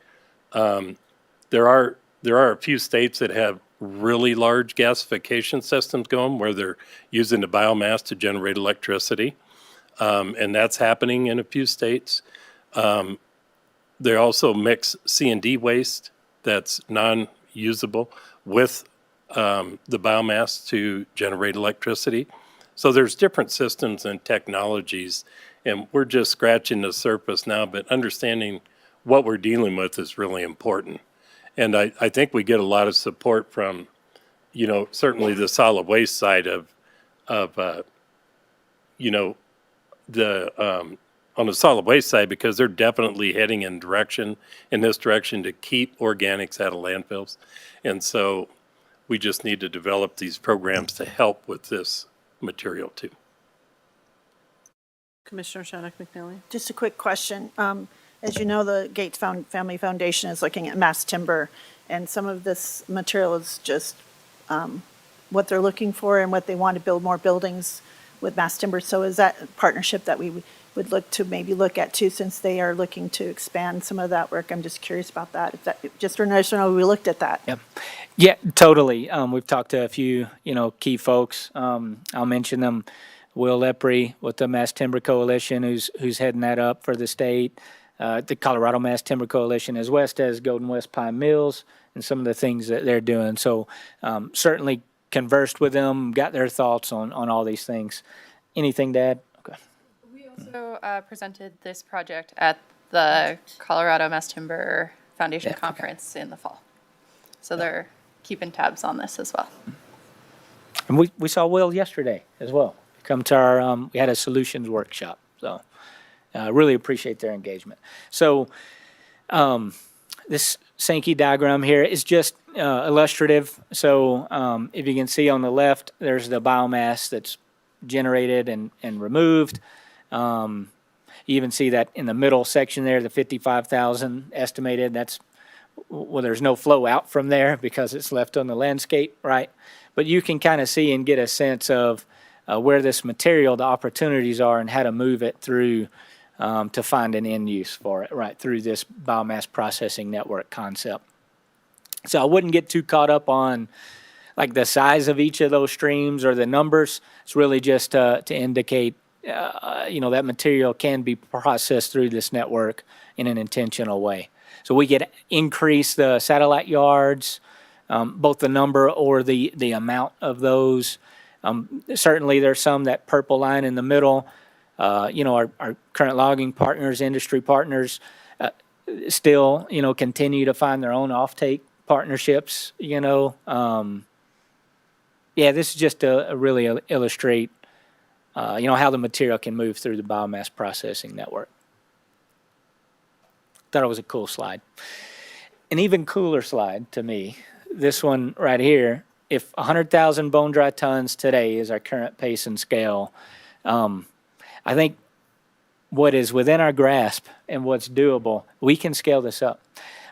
There are a few states that have really large gasification systems going where they're using the biomass to generate electricity. And that's happening in a few states. They also mix C&D waste that's non-usable with the biomass to generate electricity. So there's different systems and technologies, and we're just scratching the surface now, but understanding what we're dealing with is really important. And I think we get a lot of support from, certainly the solid waste side on the solid waste side, because they're definitely heading in this direction to keep organics out of landfills. And so we just need to develop these programs to help with this material too. Commissioner Shattuck McNally. Just a quick question. As you know, the Gates Family Foundation is looking at mass timber, and some of this material is just what they're looking for and what they want to build more buildings with mass timber. So is that a partnership that we would look at too, since they are looking to expand some of that work? I'm just curious about that. If that just for nice to know we looked at that. Yep. Yeah, totally. We've talked to a few, key folks. I'll mention them. Will Lepre with the Mass Timber Coalition, who's heading that up for the state. The Colorado Mass Timber Coalition, as west as Golden West Pine Mills, and some of the things that they're doing. So certainly conversed with them, got their thoughts on all these things. Anything to add? Okay. We Also presented this project at the Colorado Mass Timber Foundation Yeah, okay. Conference in the fall. So they're keeping tabs on this as well. And we saw Will yesterday as well. Come to our, we had a solutions workshop, so really appreciate their engagement. So this Sankey diagram here is just illustrative. So if you can see on the left, there's the biomass that's generated and removed. You even see that in the middle section there, the 55,000 estimated, that's, well, there's no flow out from there because it's left on the landscape, right? But you can kind of see and get a sense of where this material, the opportunities are, and how to move it through to find an end use for it, right, through this biomass processing network concept. So I wouldn't get too caught up on like the size of each of those streams or the numbers. It's really just to indicate, that material can be processed through this network in an intentional way. So we could increase the satellite yards, both the number or the amount of those. Certainly there's some, that purple line in the middle, our current logging partners, industry partners, still, continue to find their own offtake partnerships, this is just to really illustrate, how the material can move through the biomass processing network. Thought it was a cool slide. An even cooler slide to me, this one right here, if 100,000 bone dry tons today is our current pace and scale, I think what is within our grasp and what's doable, we can scale this up.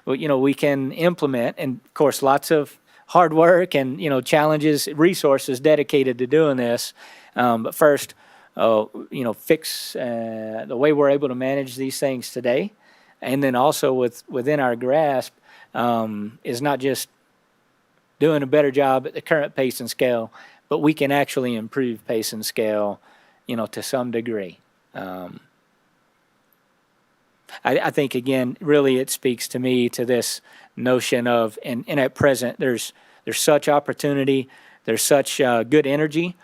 We can implement, and of course, lots of hard work and, challenges, resources dedicated to doing this. But first, fix the way we're able to manage these things today. And then also within our grasp is not just doing a better job at the current pace and scale, but we can actually improve pace and scale, to some degree. I think, again, really it speaks to me to this notion of, and at present, there's such opportunity, there's such good energy.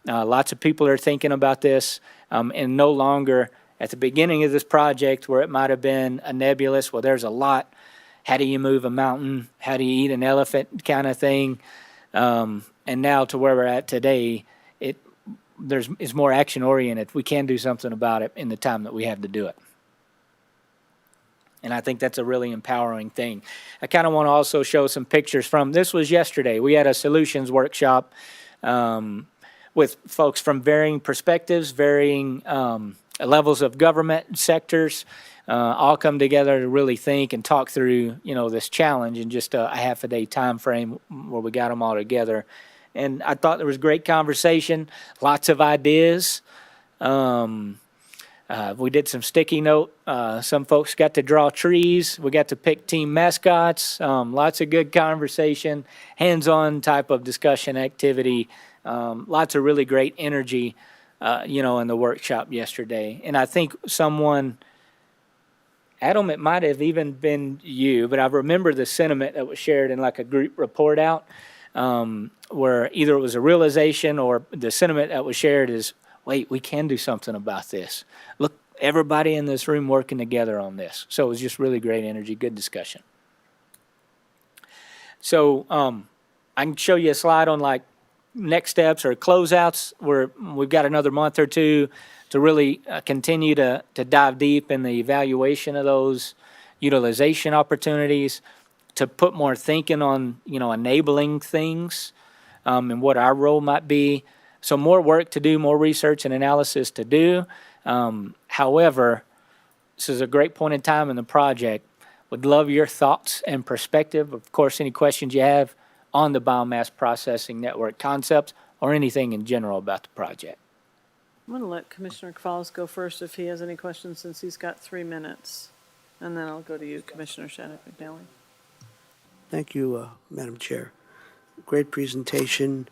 Lots of people are thinking about this, and no longer at the beginning of this project where it might have been a nebulous, well, there's a lot. How do you move a mountain? How do you eat an elephant kind of thing? And now to where we're at today, it's more action oriented. We can do something about it in the time that we have to do it. And I think that's a really empowering thing. I kind of want to also show some pictures from, this was yesterday. We had a solutions workshop with folks from varying perspectives, varying levels of government sectors, all come together to really think and talk through, this challenge in just a half a day time frame where we got them all together. And I thought there was great conversation, lots of ideas. We did some sticky note. Some folks got to draw trees. We got to pick team mascots. Lots of good conversation, hands-on type of discussion activity. Lots of really great energy, in the workshop yesterday. And I think someone, Adam, it might have even been you, but I remember the sentiment that was shared in like a group report out, where either it was a realization or the sentiment that was shared is, wait, we can do something about this. Look, everybody in this room working together on this. So it was just really great energy, good discussion. So I can show you a slide on like next steps or closeouts where we've got another month or two to really continue to dive deep in the evaluation of those utilization opportunities, to put more thinking on, enabling things and what our role might be. So more work to do, more research and analysis to do. However, this is a great point in time in the project. Would love your thoughts and perspective. Of course, any questions you have on the biomass processing network concepts or anything in general about the project. I'm going to let Commissioner Cavallos go first if he has any questions, since he's got 3 minutes. And then I'll go to you, Commissioner Shannon McNally. Thank you, Madam Chair. Great presentation.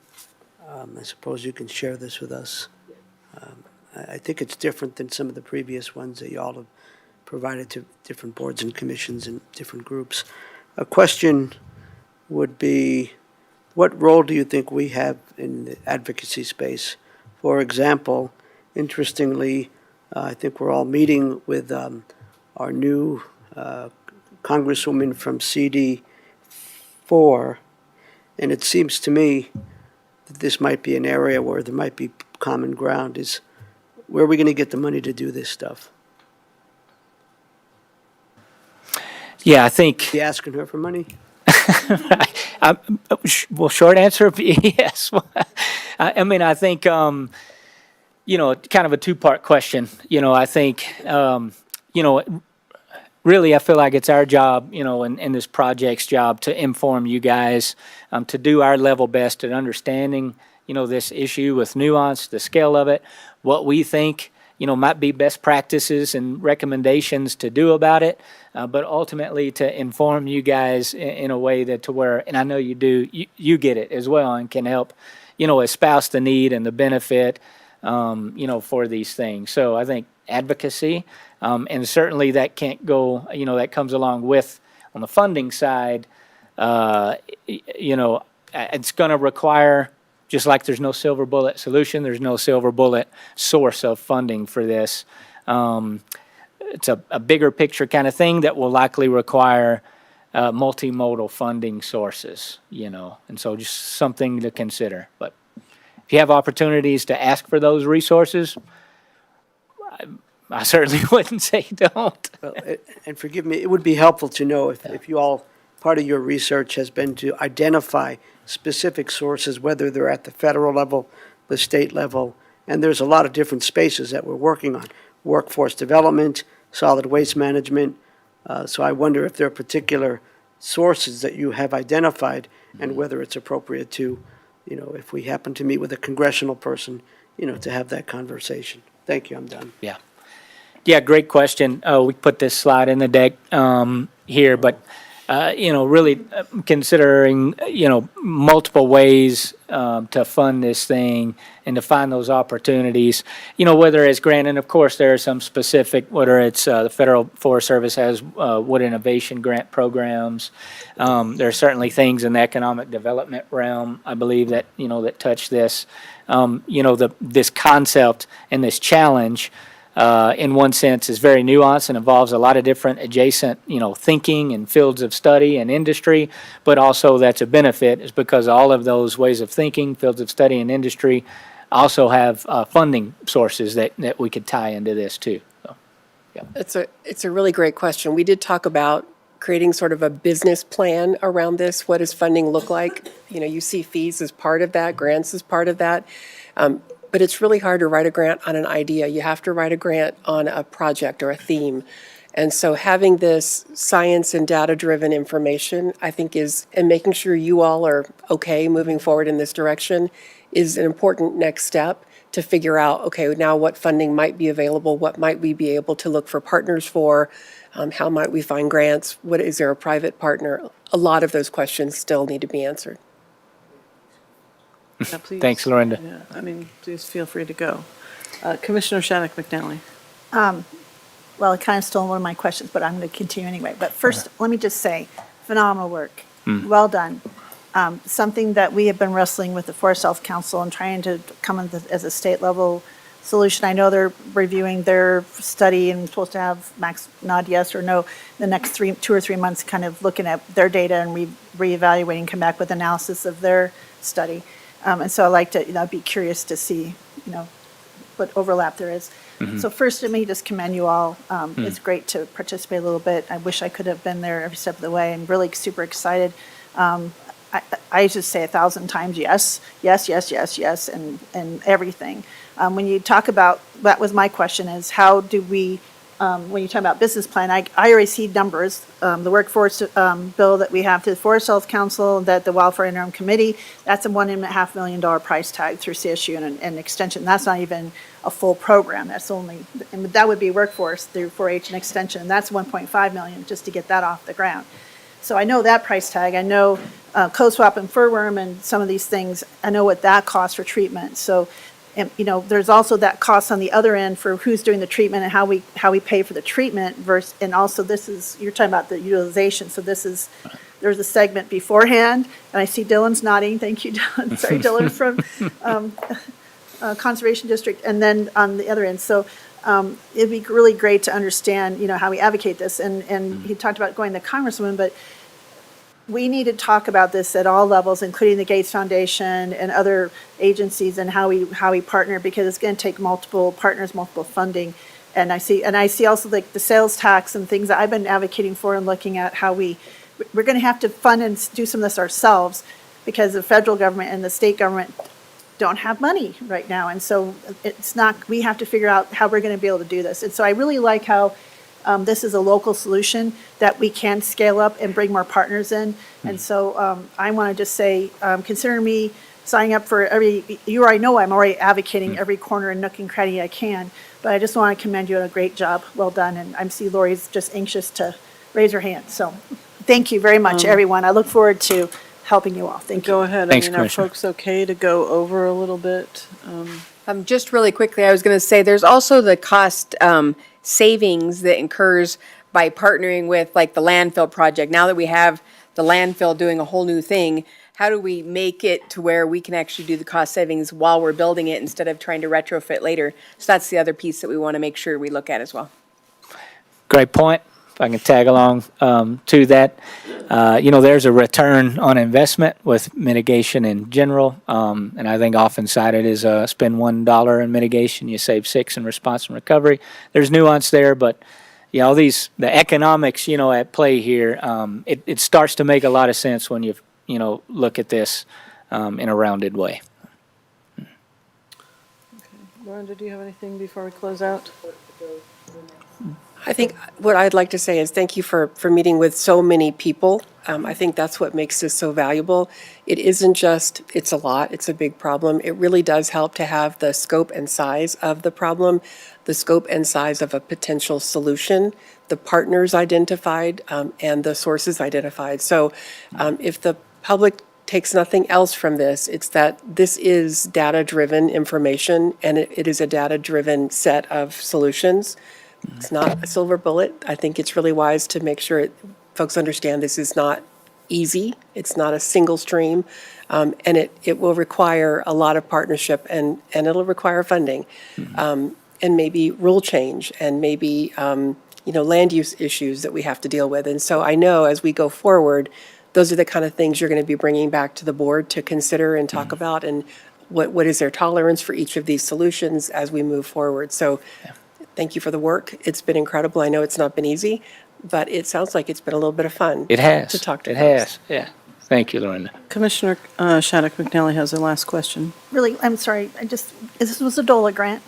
I suppose you can share this with us. I think it's different than some of the previous ones that you all have provided to different boards and commissions and different groups. A question would be, what role do you think we have in the advocacy space? For example, interestingly, I think we're all meeting with our new Congresswoman from CD4, and it seems to me that this might be an area where there might be common ground. Is where are we going to get the money to do this stuff? Yeah, I think. Be asking her for money? Well, short answer, yes. I mean, I think, kind of a two-part question. I think, really, I feel like it's our job, and this project's job to inform you guys, to do our level best at understanding, this issue with nuance, the scale of it, what we think, might be best practices and recommendations to do about it, but ultimately to inform you guys in a way that to where, and I know you do, you get it as well and can help, espouse the need and the benefit, for these things. So I think advocacy, and certainly that can't go, that comes along with, on the funding side, it's going to require, just like there's no silver bullet solution, there's no silver bullet source of funding for this. It's a bigger picture kind of thing that will likely require multimodal funding sources, and so just something to consider. But if you have opportunities to ask for those resources, I certainly wouldn't say don't. Well, and forgive me, it would be helpful to know if you all, part of your research has been to identify specific sources, whether they're at the federal level, the state level, and there's a lot of different spaces that we're working on. Workforce development, solid waste management. So I wonder if there are particular sources that you have identified and whether it's appropriate to, if we happen to meet with a congressional person, to have that conversation. Thank you, I'm done. Yeah, great question. We put this slide in the deck here, but really considering, multiple ways to fund this thing and to find those opportunities, whether it's grant, and of course there are some specific, whether it's the Federal Forest Service has wood innovation grant programs. There are certainly things in the economic development realm, I believe, that, that touch this. This concept and this challenge, in one sense, is very nuanced and involves a lot of different adjacent, thinking and fields of study and industry, but also that's a benefit is because all of those ways of thinking, fields of study and industry also have funding sources that we could tie into this too. So, yeah. It's a really great question. We did talk about creating sort of a business plan around this. What does funding look like? You see fees as part of that, grants as part of that. But it's really hard to write a grant on an idea. You have to write a grant on a project or a theme. And so having this science and data-driven information, I think and making sure you all are okay moving forward in this direction is an important next step to figure out, okay, now what funding might be available, what might we be able to look for partners for, how might we find grants, is there a private partner? A lot of those questions still need to be answered. Yeah, please. Thanks, Lorinda. Yeah, please feel free to go. Commissioner Shattuck McNally. Well, it kind of stole one of my questions, but I'm going to continue anyway. But first, let me just say, phenomenal work. Well done. Something that we have been wrestling with the Forest Health Council and trying to come in as a state level solution. I know they're reviewing their study and supposed to have max nod yes or no the next 2 or 3 months, kind of looking at their data and reevaluating, come back with analysis of their study. And so I'd like to, I'd be curious to see, what overlap there is. So first, let me just commend you all. It's great to participate a little bit. I wish I could have been there every step of the way. I'm really super excited. I just say 1,000 times yes, yes, yes, yes, yes, and everything. When you talk about, that was my question, is how do we, when you talk about business plan, I already see numbers. The workforce bill that we have to the Forest Health Council, that the Wildfire Interim Committee, that's a $1.5 million price tag through CSU and extension. That's not even a full program. That's only, and that would be workforce through 4-H and extension. And that's 1.5 million just to get that off the ground. So I know that price tag. I know co-swap and furworm and some of these things. I know what that costs for treatment. So, and, there's also that cost on the other end for who's doing the treatment and how we pay for the treatment versus, and also you're talking about the utilization. So there's a segment beforehand, and I see Dylan's nodding. Thank you, Dylan. Sorry, Dylan from Conservation District, and then on the other end. So it'd be really great to understand, how we advocate this. And he talked about going to Congresswoman, but we need to talk about this at all levels, including the Gates Foundation and other agencies, and how we partner, because it's going to take multiple partners, multiple funding. And I see also like the sales tax and things that I've been advocating for, and looking at how we're going to have to fund and do some of this ourselves, because the federal government and the state government don't have money right now. And so we have to figure out how we're going to be able to do this. And so I really like how this is a local solution that we can scale up and bring more partners in. And so I want to just say, consider me signing up for you already know I'm already advocating every corner and nook and cranny I can, but I just want to commend you on a great job. Well done. And I see Lori's just anxious to raise her hand. So thank you very much, everyone. I look forward to helping you all. Thank you. Go ahead. Thanks, Are Commissioner. folks okay to go over a little bit? Just really quickly, I was going to say, there's also the cost savings that incurs by partnering with like the landfill project. Now that we have the landfill doing a whole new thing, how do we make it to where we can actually do the cost savings while we're building it instead of trying to retrofit later? So that's the other piece that we want to make sure we look at as well. Great point. If I can tag along to that, there's a return on investment with mitigation in general, and I think often cited is spend $1 in mitigation, you save $6 in response and recovery. There's nuance there, but the economics at play here, it starts to make a lot of sense when you look at this in a rounded way. Lauren, did you have anything before we close out? I think what I'd like to say is thank you for meeting with so many people. I think that's what makes this so valuable. It isn't just, it's a lot, it's a big problem. It really does help to have the scope and size of the problem, the scope and size of a potential solution, the partners identified, and the sources identified. So if the public takes nothing else from this, it's that this is data-driven information, and it is a data-driven set of solutions. It's not a silver bullet. I think it's really wise to make sure folks understand this is not easy. It's not a single stream, and it will require a lot of partnership, and it'll require funding, and maybe rule change, and maybe land use issues that we have to deal with. And so I know as we go forward, those are the kind of things you're going to be bringing back to the board to consider and talk about, and what is their tolerance for each of these solutions as we move forward. So. Thank you for the work. It's been incredible. I know it's not been easy, but it sounds like it's been a little bit of fun. It has. To talk to It folks. has, yeah. Thank you, Lorena. Commissioner Shattuck McNally has the last question. Really, I'm sorry, this was a DOLA grant.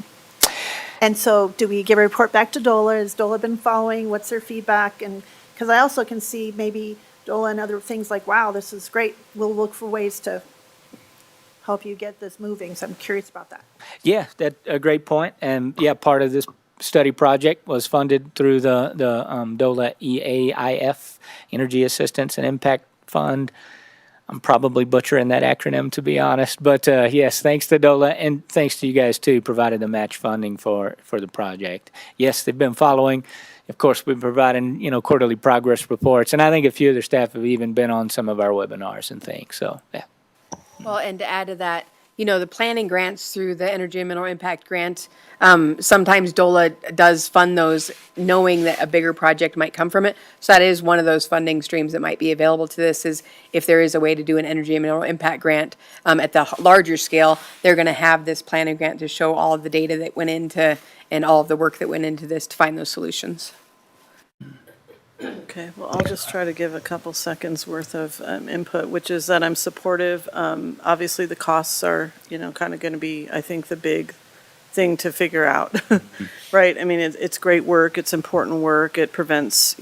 And so do we give a report back to DOLA? Has DOLA been following? What's their feedback? And, because I also can see maybe DOLA and other things like, wow, this is great. We'll look for ways to help you get this moving. So I'm curious about that. Yeah, that's a great point. And yeah, part of this study project was funded through the DOLA EAIF, Energy Assistance and Impact Fund. I'm probably butchering that acronym, to be honest. But yes, thanks to DOLA, and thanks to you guys, too, provided the match funding for the project. Yes, they've been following. Of course, we've been providing, quarterly progress reports. And I think a few of their staff have even been on some of our webinars and things. So, yeah. Well, and to add to that, the planning grants through the Energy and Mineral Impact Grant, sometimes DOLA does fund those knowing that a bigger project might come from it. So that is one of those funding streams that might be available to this, is if there is a way to do an Energy and Mineral Impact Grant at the larger scale, they're going to have this planning grant to show all of the data that went into and all of the work that went into this to find those solutions. Okay, well, I'll just try to give a couple seconds worth of input, which is that I'm supportive. Obviously, the costs are, kind of going to be, I think, the big thing to figure out, right? I mean, it's great work. It's important work. It prevents,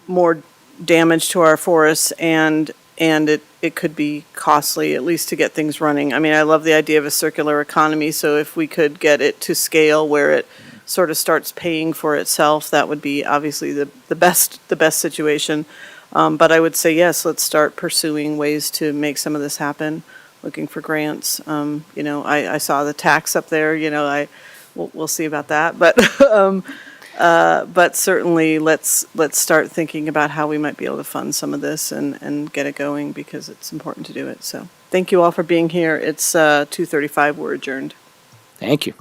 more damage to our forests, and it could be costly, at least to get things running. I mean, I love the idea of a circular economy, so if we could get it to scale where it sort of starts paying for itself, that would be obviously the best situation. But I would say, yes, let's start pursuing ways to make some of this happen, looking for grants. I saw the tax up there, we'll see about that. But certainly let's start thinking about how we might be able to fund some of this and get it going, because it's important to do it. So thank you all for being here. It's 2:35, we're adjourned. Thank you.